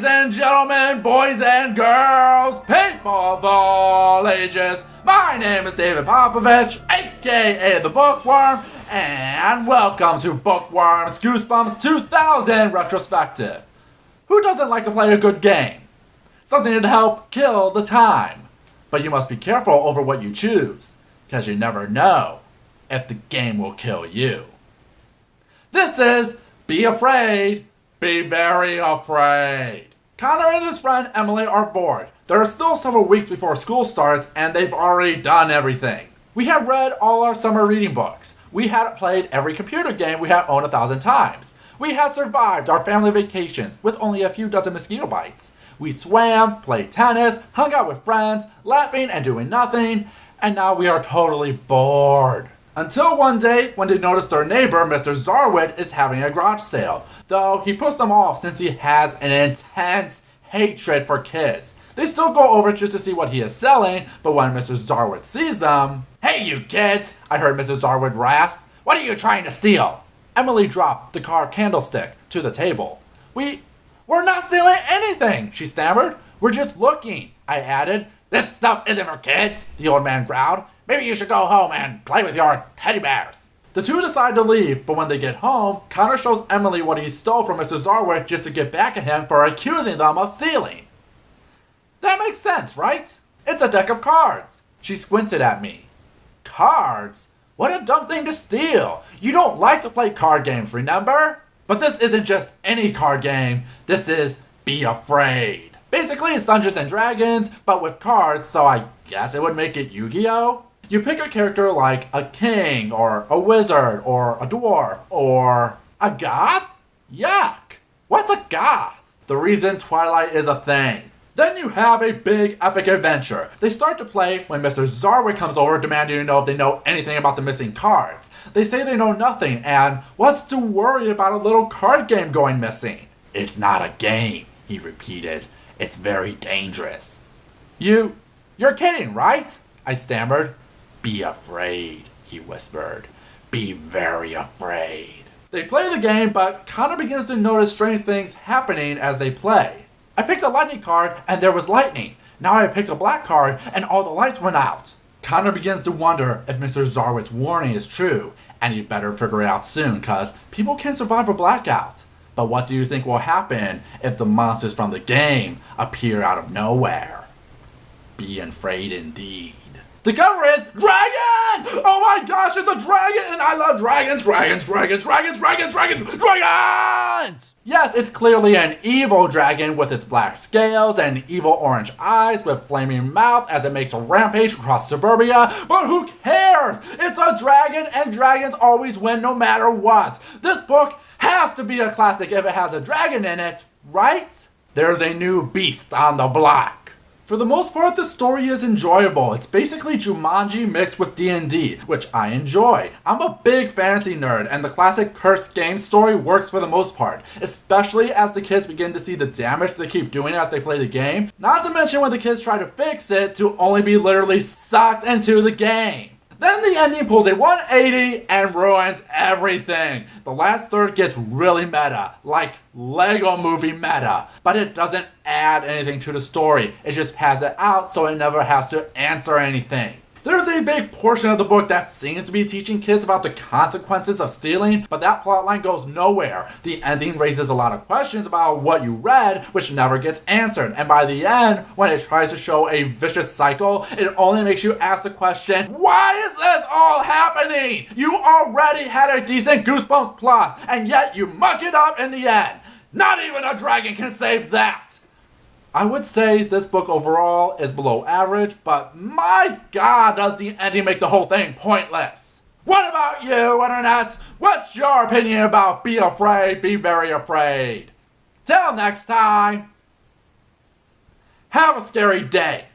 Ladies and gentlemen, boys and girls, people of all ages, my name is David Popovich, aka the Bookworm, and welcome to Bookworms Goosebumps 2000 Retrospective. Who doesn't like to play a good game? Something to help kill the time. But you must be careful over what you choose, because you never know if the game will kill you. This is Be Afraid, Be Very Afraid. Connor and his friend Emily are bored. There are still several weeks before school starts and they've already done everything. We have read all our summer reading books. We had played every computer game we had owned 1,000 times. We had survived our family vacations with only a few dozen mosquito bites. We swam, played tennis, hung out with friends, laughing and doing nothing, and now we are totally bored. Until one day when they noticed their neighbor, Mr. Zarwood, is having a garage sale, though he puts them off since he has an intense hatred for kids. They still go over just to see what he is selling, but when Mr. Zarwood sees them, "Hey you kids," I heard Mr. Zarwood rasp, "what are you trying to steal?" Emily dropped the carved candlestick to the table. We're not stealing anything," she stammered. "We're just looking," I added. "This stuff isn't for kids," the old man growled. "Maybe you should go home and play with your teddy bears." The two decide to leave, but when they get home, Connor shows Emily what he stole from Mr. Zarwood just to get back at him for accusing them of stealing. That makes sense, right? It's a deck of cards. She squinted at me. Cards? What a dumb thing to steal. You don't like to play card games, remember? But this isn't just any card game. This is Be Afraid. Basically, it's Dungeons and Dragons, but with cards, so I guess it would make it Yu-Gi-Oh! You pick a character like a king, or a wizard, or a dwarf, or a goth? Yuck! What's a goth? The reason Twilight is a thing. Then you have a big epic adventure. They start to play when Mr. Zarwood comes over demanding to know if they know anything about the missing cards. They say they know nothing, and what's to worry about a little card game going missing? "It's not a game," he repeated. "It's very dangerous." You're kidding, right?" I stammered. "Be afraid," he whispered. "Be very afraid." They play the game, but Connor begins to notice strange things happening as they play. I picked a lightning card, and there was lightning. Now I picked a black card, and all the lights went out. Connor begins to wonder if Mr. Zarwood's warning is true, and he'd better figure it out soon, cause people can survive a blackout. But what do you think will happen if the monsters from the game appear out of nowhere? Be afraid indeed. The cover is Dragon! Oh my gosh, it's a dragon! And I love dragons! Yes, it's clearly an evil dragon with its black scales and evil orange eyes with flaming mouth as it makes a rampage across suburbia. But who cares? It's a dragon and dragons always win no matter what. This book has to be a classic if it has a dragon in it, right? There's a new beast on the block. For the most part, the story is enjoyable. It's basically Jumanji mixed with D&D, which I enjoy. I'm a big fantasy nerd, and the classic cursed game story works for the most part, especially as the kids begin to see the damage they keep doing as they play the game. Not to mention when the kids try to fix it to only be literally sucked into the game. Then the ending pulls a 180 and ruins everything. The last third gets really meta, like Lego movie meta, but it doesn't add anything to the story. It just pads it out so it never has to answer anything. There's a big portion of the book that seems to be teaching kids about the consequences of stealing, but that plotline goes nowhere. The ending raises a lot of questions about what you read, which never gets answered. And by the end, when it tries to show a vicious cycle, it only makes you ask the question, why is this all happening? You already had a decent Goosebumps plot, and yet you muck it up in the end. Not even a dragon can save that. I would say this book overall is below average, but my god does the ending make the whole thing pointless. What about you, Internet? What's your opinion about Be Afraid, Be Very Afraid? Till next time, have a scary day.